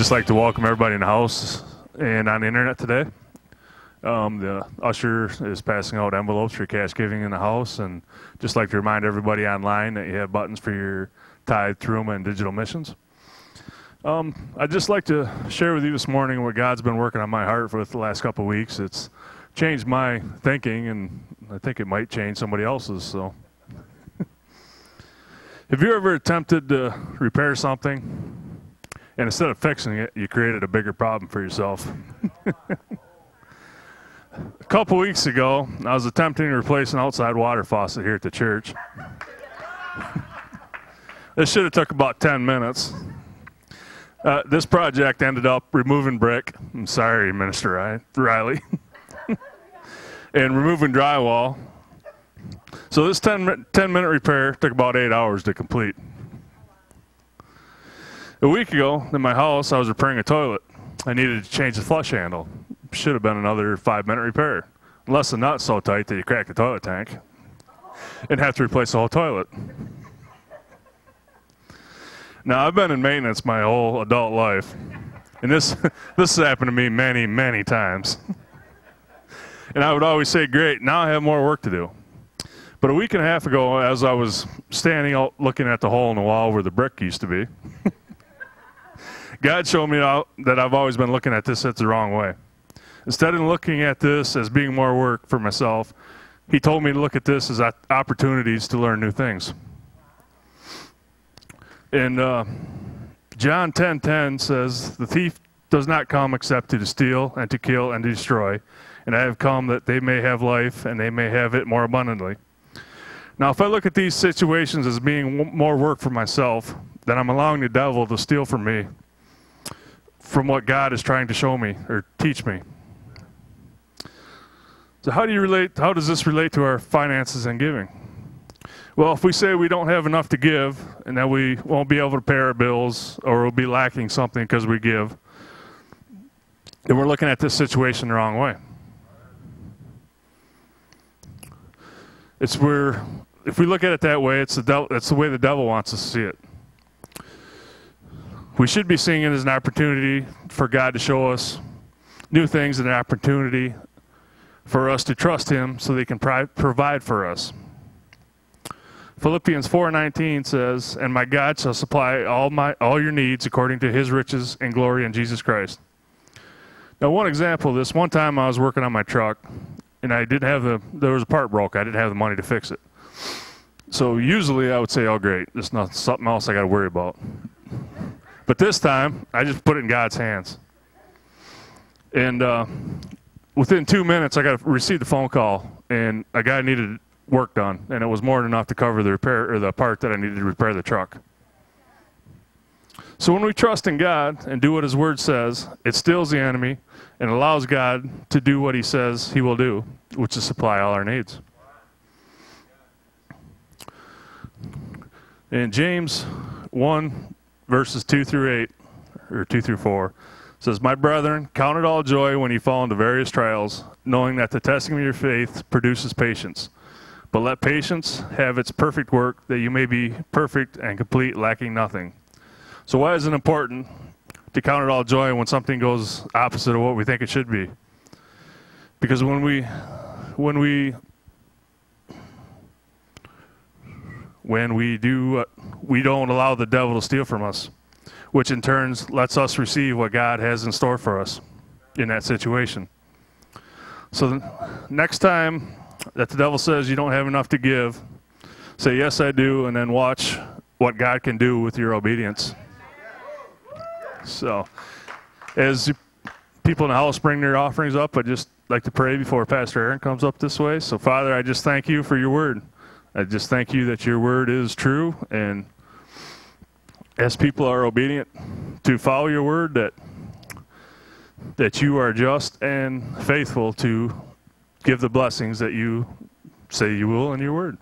just like to welcome everybody in the house and on the internet today. The usher is passing out envelopes for cash giving in the house, and just like to remind everybody online that you have buttons for your tithe, truma, and digital missions. I'd just like to share with you this morning what God's been working on my heart for the last couple of weeks. It's changed my thinking, and I think it might change somebody else's. So, have you ever attempted to repair something, and instead of fixing it, you created a bigger problem for yourself? A couple weeks ago, I was attempting to replace an outside water faucet here at the church. This should have took about 10 minutes. This project ended up removing brick. I'm sorry, Minister Riley. And removing drywall. So this 10-minute repair took about 8 hours to complete. A week ago, in my house, I was repairing a toilet. I needed to change the flush handle. Should have been another 5-minute repair. Unless the nut's so tight that you crack the toilet tank and have to replace the whole toilet. Now, I've been in maintenance my whole adult life, and this has happened to me many, many times. And I would always say, great, now I have more work to do. But a week and a half ago, as I was standing out looking at the hole in the wall where the brick used to be, God showed me that I've always been looking at this the wrong way. Instead of looking at this as being more work for myself, He told me to look at this as opportunities to learn new things. And John 10:10 says, "The thief does not come except to steal and to kill and to destroy. And I have come that they may have life and they may have it more abundantly." Now, if I look at these situations as being more work for myself, then I'm allowing the devil to steal from me, from what God is trying to show me or teach me. So how does this relate to our finances and giving? Well, if we say we don't have enough to give and that we won't be able to pay our bills or we'll be lacking something because we give, then we're looking at this situation the wrong way. If we look at it that way, it's the way the devil wants us to see it. We should be seeing it as an opportunity for God to show us new things and an opportunity for us to trust Him so that He can provide for us. Philippians 4:19 says, "And my God shall supply all your needs according to His riches and glory in Jesus Christ." Now, one example of this, one time I was working on my truck, and there was a part broke. I didn't have the money to fix it. So usually I would say, oh great, there's something else I got to worry about. But this time, I just put it in God's hands. And within 2 minutes, I received a phone call, and a guy needed work done, and it was more than enough to cover the repair or the part that I needed to repair the truck. So when we trust in God and do what His Word says, it stills the enemy and allows God to do what He says He will do, which is supply all our needs. In James 1, verses 2 through 8, or 2 through 4, says, "My brethren, count it all joy when you fall into various trials, knowing that the testing of your faith produces patience. But let patience have its perfect work, that you may be perfect and complete, lacking nothing." So why is it important to count it all joy when something goes opposite of what we think it should be? Because when we don't allow the devil to steal from us, which in turn lets us receive what God has in store for us in that situation. So next time that the devil says you don't have enough to give, say, "Yes, I do," and then watch what God can do with your obedience. So as people in the house bring their offerings up, I'd just like to pray before Pastor Aaron comes up this way. So Father, I just thank You for Your Word. I just thank You that Your Word is true, and as people are obedient to follow Your Word, that You are just and faithful to give the blessings that You say You will in Your Word.